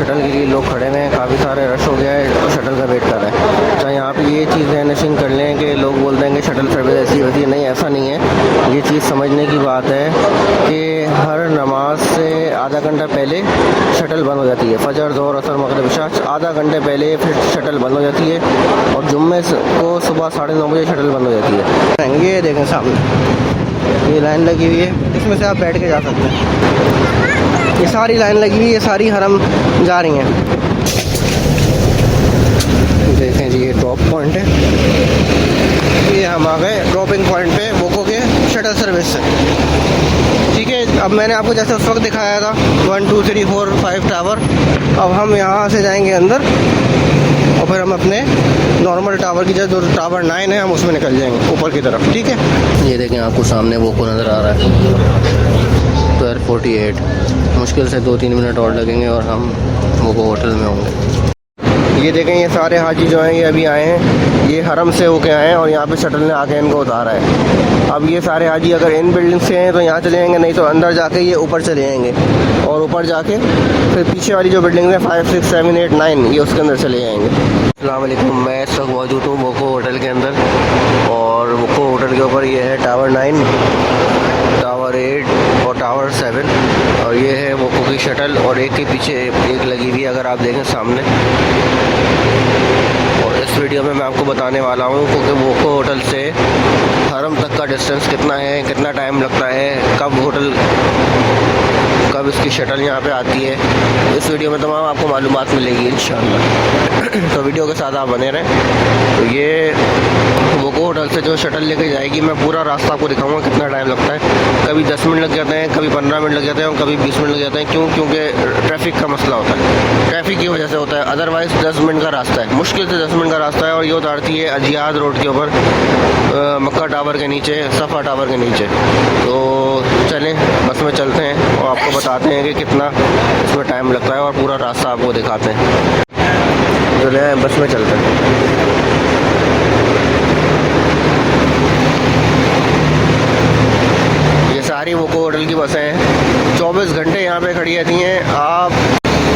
Shuttle के लिए लोग खड़े हुए हैं, काफ़ी सारे रश हो गया है और शटल का वेट कर रहे हैं। अच्छा, यहाँ पे ये चीज़ नशीन कर लें कि लोग बोलते हैं कि शटल सर्विस ऐसी होती है, नहीं ऐसा नहीं है। ये चीज़ समझने की बात है कि हर नमाज से आधा घंटा पहले शटल बंद हो जाती है। फजर, ज़ोहर, असर, मगरिब, इशा आधा घंटे पहले फिर शटल बंद हो जाती है और जुम्मे को सुबह 9:30 बजे शटल बंद हो जाती है। ये देखें सामने ये लाइन लगी हुई है, इसमें से आप बैठ के जा सकते हैं। ये सारी लाइन लगी हुई है, सारी हरम जा रही हैं। देखें जी, ये ड्रॉप पॉइंट है, ये हम आ गए ड्रॉपिंग पॉइंट पे वोको के शटल सर्विस से। ठीक है, अब मैंने आपको जैसे उस वक्त दिखाया था 1 2 3 4 5 टावर, अब हम यहाँ से जाएंगे अंदर और फिर हम अपने नॉर्मल टावर की जो टावर 9 है हम उसमें निकल जाएंगे ऊपर की तरफ। ठीक है, ये देखें आपको सामने वोको नज़र आ रहा है 12:48। मुश्किल से 2-3 मिनट और लगेंगे और हम वोको होटल में होंगे। ये देखें, ये सारे हाजी जो हैं ये अभी आए हैं, ये हरम से होके आए हैं और यहाँ पे शटल ने आके इनको उतारा है। अब ये सारे हाजी अगर इन बिल्डिंग से हैं तो यहाँ चले जाएंगे, नहीं तो अंदर जाके ये ऊपर चले जाएंगे और ऊपर जाके फिर पीछे वाली जो बिल्डिंग है 5 6 7 8 9 ये उसके अंदर चले जाएंगे। अस्सलाम वालेकुम, मैं इस वक्त मौजूद हूँ वोको होटल के अंदर और वोको होटल के ऊपर ये है टावर 9, टावर 8 और टावर 7 और ये है वोको की शटल और एक के पीछे एक लगी हुई है अगर आप देखें सामने। और इस वीडियो में मैं आपको बताने वाला हूँ क्योंकि वोको होटल से हरम तक का डिस्टेंस कितना है, कितना टाइम लगता है, कब इसकी शटल यहाँ पे आती है। इस वीडियो में तमाम आपको मालूमात मिलेगी इंशाअल्लाह। तो वीडियो के साथ आप बने रहें। तो ये वोको होटल से जो शटल लेके जाएगी मैं पूरा रास्ता आपको दिखाऊंगा कितना टाइम लगता है। कभी 10 मिनट लग जाते हैं, कभी 15 मिनट लग जाते हैं और कभी 20 मिनट लग जाते हैं। क्यों? क्योंकि ट्रैफिक का मसला होता है, ट्रैफिक की वजह से होता है। अदरवाइज़ 10 मिनट का रास्ता है, मुश्किल से 10 मिनट का रास्ता है और ये उतारती है अजियाद रोड के ऊपर मक्का टावर के नीचे, सफ़ा टावर के नीचे। तो चलें बस में चलते हैं और आपको बताते हैं कि कितना इसमें टाइम लगता है और पूरा रास्ता आपको दिखाते हैं। चलें बस में चलते हैं। ये सारी वोको होटल की बसें हैं, 24 घंटे यहाँ पे खड़ी रहती हैं। आप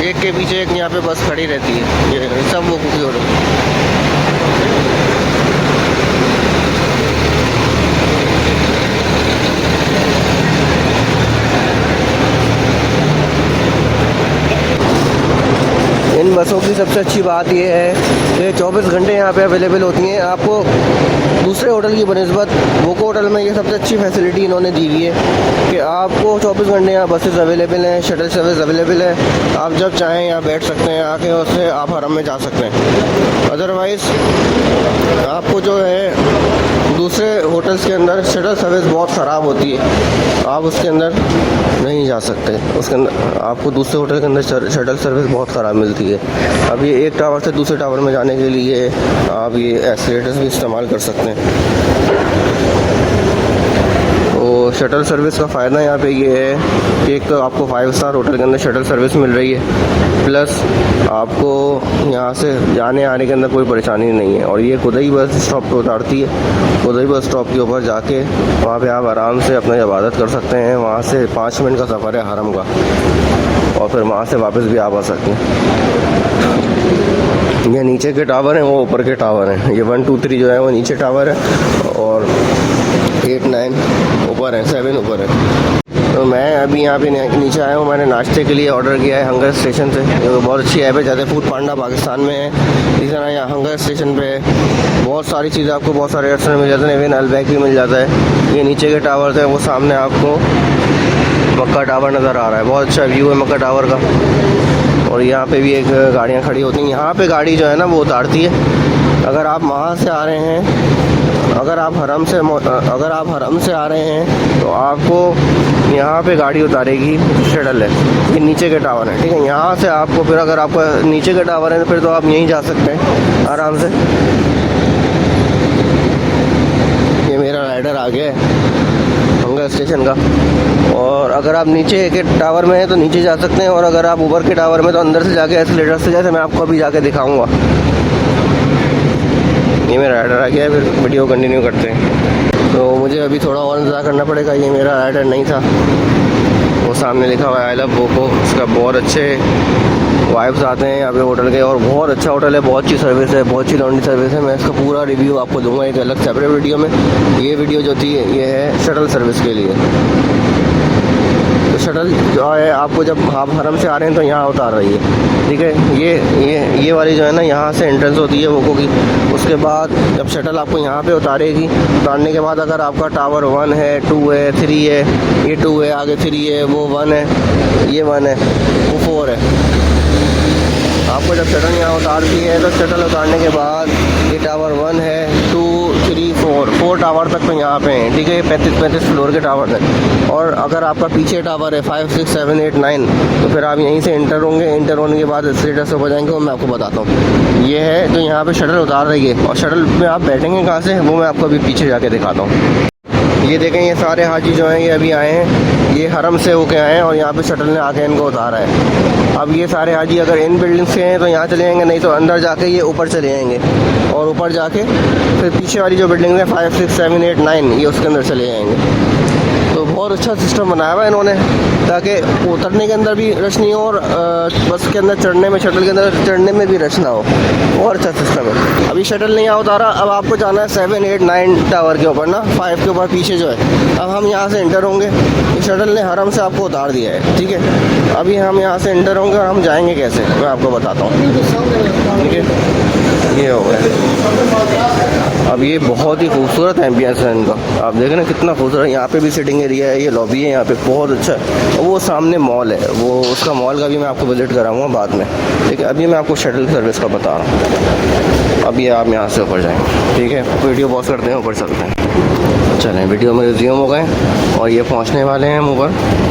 एक के पीछे एक यहाँ पे बस खड़ी रहती है, ये सब वोको की होटल। इन बसों की सबसे अच्छी बात यह है कि 24 घंटे यहाँ पे अवेलेबल होती हैं। आपको दूसरे होटल की बनिस्बत वोको होटल में ये सबसे अच्छी फैसिलिटी इन्होंने दी हुई है कि आपको 24 घंटे यहाँ बसेस अवेलेबल हैं, शटल सर्विस अवेलेबल है। आप जब चाहें यहाँ बैठ सकते हैं, आके उससे आप हरम में जा सकते हैं। अदरवाइज़ आपको जो है दूसरे होटल्स के अंदर शटल सर्विस बहुत ख़राब होती है, आप उसके अंदर नहीं जा सकते। उसके अंदर आपको दूसरे होटल के अंदर शटल सर्विस बहुत ख़राब मिलती है। अब ये एक टावर से दूसरे टावर में जाने के लिए आप ये एस्केलेटर्स भी इस्तेमाल कर सकते हैं। तो शटल सर्विस का फ़ायदा यहाँ पे ये है कि एक तो आपको 5 स्टार होटल के अंदर शटल सर्विस मिल रही है, प्लस आपको यहाँ से जाने आने के अंदर कोई परेशानी नहीं है। और ये खुदाई बस स्टॉप पे उतारती है, खुदाई बस स्टॉप के ऊपर जाके वहाँ पे आप आराम से अपनी इबादत कर सकते हैं। वहाँ से 5 मिनट का सफ़र है हरम का और फिर वहाँ से वापस भी आप आ सकते हैं। ये नीचे के टावर हैं, वो ऊपर के टावर हैं। ये 1 2 3 जो है वो नीचे टावर है और 8 9 ऊपर है, 7 ऊपर है। तो मैं अभी यहाँ पे नीचे आया हूँ, मैंने नाश्ते के लिए ऑर्डर किया है हंगर स्टेशन से। ये बहुत अच्छी ऐप है, जैसे फूड पांडा पाकिस्तान में है, इसी तरह यहाँ हंगर स्टेशन पे है। बहुत सारी चीज़ें आपको बहुत सारे रेस्टोरेंट मिल जाते हैं, इवन अलबैक भी मिल जाता है। ये नीचे के टावर से वो सामने आपको मक्का टावर नज़र आ रहा है, बहुत अच्छा व्यू है मक्का टावर का। और यहाँ पे भी एक गाड़ियाँ खड़ी होती हैं, यहाँ पे गाड़ी जो है ना वो उतारती है। अगर आप वहाँ से आ रहे हैं, अगर आप हरम से आ रहे हैं तो आपको यहाँ पे गाड़ी उतारेगी, शटल है, ये नीचे के टावर है। ठीक है, यहाँ से आपको फिर अगर आपका नीचे के टावर है तो फिर तो आप यहीं जा सकते हैं आराम से। ये मेरा राइडर आ गया है हंगर स्टेशन का। और अगर आप नीचे के टावर में हैं तो नीचे जा सकते हैं, और अगर आप ऊपर के टावर में तो अंदर से जाके एस्केलेटर से, जैसे मैं आपको अभी जाके दिखाऊंगा। ये मेरा राइडर आ गया है, फिर वीडियो कंटिन्यू करते हैं। तो मुझे अभी थोड़ा और इंतज़ार करना पड़ेगा, ये मेरा राइडर नहीं था। वो सामने लिखा हुआ है आई लव वोको, उसका बहुत अच्छे वाइब्स आते हैं यहाँ पे होटल के, और बहुत अच्छा होटल है, बहुत अच्छी सर्विस है, बहुत अच्छी लॉन्ड्री सर्विस है। मैं इसका पूरा रिव्यू आपको दूंगा एक अलग सेपरेट वीडियो में। ये वीडियो जो थी ये है शटल सर्विस के लिए। तो शटल जो है आपको जब आप हरम से आ रहे हैं तो यहाँ उतार रही है, ठीक है। ये वाली जो है ना, यहाँ से एंट्रेंस होती है वोको की। उसके बाद जब शटल आपको यहाँ पे उतारेगी, उतारने के बाद अगर आपका टावर 1 है, 2 है, 3 है, ये 2 है, आगे 3 है, वो 1 है, ये 1 है, वो 4 है। आपको जब शटल यहाँ उतारती है तो शटल उतारने के बाद ये टावर 1 है, 2, 3, 4 टावर तक तो यहाँ पे हैं, ठीक है। 35 फ्लोर के टावर हैं। और अगर आपका पीछे टावर है 5, 6, 7, 8, 9, तो फिर आप यहीं से इंटर होंगे। इंटर होने के बाद स्टेटस हो जाएंगे, वो मैं आपको बताता हूँ। ये है तो यहाँ पे शटल उतार रही है, और शटल में आप बैठेंगे कहाँ से वो मैं आपको अभी पीछे जाके दिखाता हूँ। ये देखें, ये सारे हाजी जो हैं ये अभी आए हैं, ये हरम से होके आए हैं, और यहाँ पे शटल ने आके इनको उतारा है। अब ये सारे हाजी अगर इन बिल्डिंग से हैं तो यहाँ चले जाएंगे, नहीं तो अंदर जाके ये ऊपर चले जाएंगे, और ऊपर जाके फिर पीछे वाली जो बिल्डिंग है 5, 6, 7, 8, 9 ये उसके अंदर चले जाएंगे। तो बहुत अच्छा सिस्टम बनाया हुआ है इन्होंने, ताकि उतरने के अंदर भी रश नहीं हो, और बस के अंदर चढ़ने में, शटल के अंदर चढ़ने में भी रश ना हो। बहुत अच्छा सिस्टम है। अभी शटल नहीं यहाँ उतारा, अब आपको जाना है 7, 8, 9 टावर के ऊपर ना, 5 के ऊपर पीछे जो है। अब हम यहाँ से इंटर होंगे, शटल ने हरम से आपको उतार दिया है, ठीक है। अभी हम यहाँ से इंटर होंगे, और हम जाएंगे कैसे मैं आपको बताता हूँ, ठीक है। ये हो गया। अब ये बहुत ही खूबसूरत एम्बियंस है इनका, आप देखें ना कितना खूबसूरत। यहाँ पे भी सिटिंग एरिया है, ये लॉबी है यहाँ पे, बहुत अच्छा है। और वो सामने मॉल है, वो उसका मॉल का भी मैं आपको विजिट कराऊंगा बाद में, ठीक है। अभी मैं आपको शटल सर्विस का बता रहा हूँ। अब ये आप यहाँ से ऊपर जाएंगे, ठीक है। वीडियो पॉज करते हैं, ऊपर चलते हैं। चलें, वीडियो में रिज्यूम हो गए और ये पहुँचने वाले हैं हम ऊपर।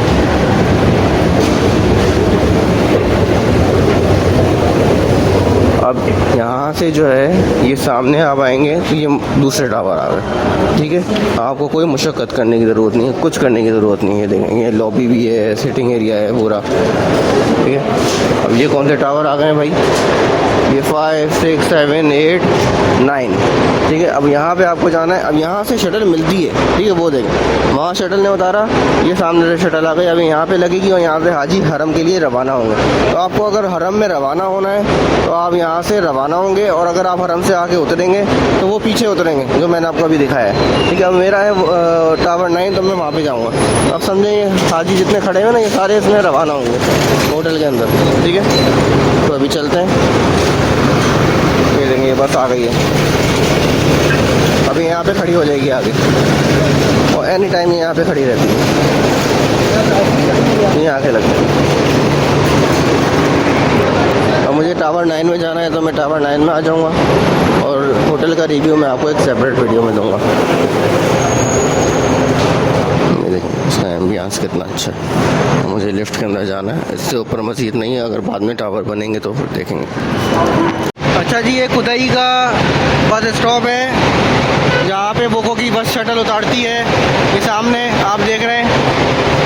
अब यहाँ से जो है ये सामने आप आएंगे तो ये दूसरे टावर आ गए, ठीक है। आपको कोई मुशक्क़त करने की ज़रूरत नहीं है, कुछ करने की ज़रूरत नहीं है। देखेंगे ये लॉबी भी है, सिटिंग एरिया है पूरा, ठीक है। अब ये कौन से टावर आ गए हैं भाई, ये 5, 6, 7, 8, 9, ठीक है। अब यहाँ पे आपको जाना है। अब यहाँ से शटल मिलती है, ठीक है, वो देखें वहाँ शटल ने उतारा, ये सामने से शटल आ गई, अभी यहाँ पे लगेगी, और यहाँ से हाजी हरम के लिए रवाना होंगे। तो आपको अगर हरम में रवाना होना है तो आप यहाँ से रवाना होंगे, और अगर आप हरम से आके उतरेंगे तो वो पीछे उतरेंगे, जो मैंने आपको अभी दिखाया है, ठीक है। अब मेरा है टावर 9, तो मैं वहाँ पर जाऊँगा। अब समझे ये हाजी जितने खड़े हैं ना, ये सारे इसमें रवाना होंगे होटल के अंदर, ठीक है। तो अभी चलते हैं, ये बस आ गई है, अभी यहाँ पे खड़ी हो जाएगी आगे, और एनी टाइम यहाँ पे खड़ी रहती है, ये आके लगती है। अब मुझे टावर 9 में जाना है, तो मैं टावर 9 में आ जाऊँगा, और होटल का रिव्यू मैं आपको एक सेपरेट वीडियो में दूँगा। ये देखिए इसका एम्बियंस कितना अच्छा है। मुझे लिफ्ट के अंदर जाना है, इससे ऊपर मस्जिद नहीं है, अगर बाद में टावर बनेंगे तो फिर देखेंगे। अच्छा जी, ये कुदई का बस स्टॉप है, जहाँ पे वोको की बस शटल उतारती है। ये सामने आप देख रहे हैं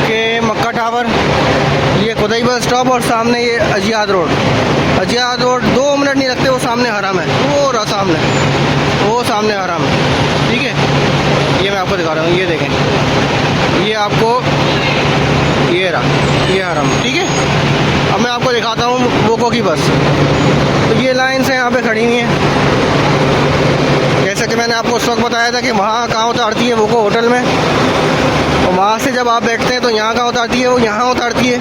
कि मक्का टावर, ये कुदई बस स्टॉप, और सामने ये अजियाद रोड। अजियाद रोड 2 मिनट नहीं लगते, वो सामने हरम है, वो रहा सामने, वो सामने हरम है, ठीक है। ये मैं आपको दिखा रहा हूँ, ये देखें, ये आपको ये रहा, ये हरम, ठीक है। अब मैं आपको दिखाता हूँ वोको की बस। तो ये लाइन से यहाँ पे खड़ी हुई है, जैसा कि मैंने आपको उस वक्त बताया था कि वहाँ कहाँ उतारती है वोको होटल में, और वहाँ से जब आप बैठते हैं तो यहाँ कहाँ उतारती है, वो यहाँ उतारती है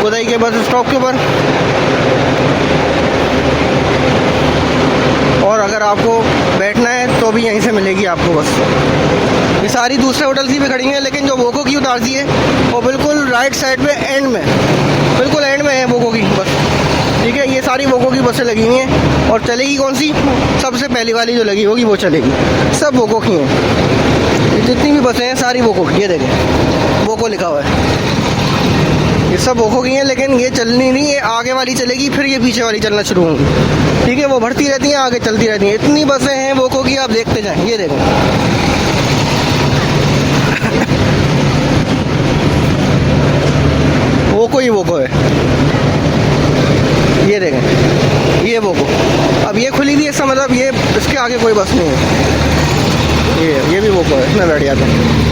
कुदई के बस स्टॉप के ऊपर। और अगर आपको बैठना है तो भी यहीं से मिलेगी आपको बस। ये सारी दूसरे होटल की भी खड़ी हैं, लेकिन जो वोको की उतारती है वो बिल्कुल राइट साइड पे एंड में, बिल्कुल एंड में है वोको की बस, ठीक है। ये सारी वोको की बसें लगी हुई हैं, और चलेगी कौन सी, सबसे पहली वाली जो लगी होगी वो चलेगी, सब वोको की हैं। ये जितनी भी बसें हैं सारी वोको की, ये देखें वोको लिखा हुआ है, ये सब वोको की हैं। लेकिन ये चलनी नहीं है, आगे वाली चलेगी, फिर ये पीछे वाली चलना शुरू होंगी, ठीक है। वो बढ़ती रहती हैं, आगे चलती रहती हैं। इतनी बसें हैं वोको की, आप देखते जाएँ, ये देखें। वोको ही वोको है, ये देखें, ये वोको। अब ये खुली थी, इसका मतलब ये इसके आगे कोई बस नहीं है। ये भी वोको है, इसमें बैठ जाता है।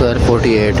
12:48,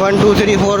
1 2 3 4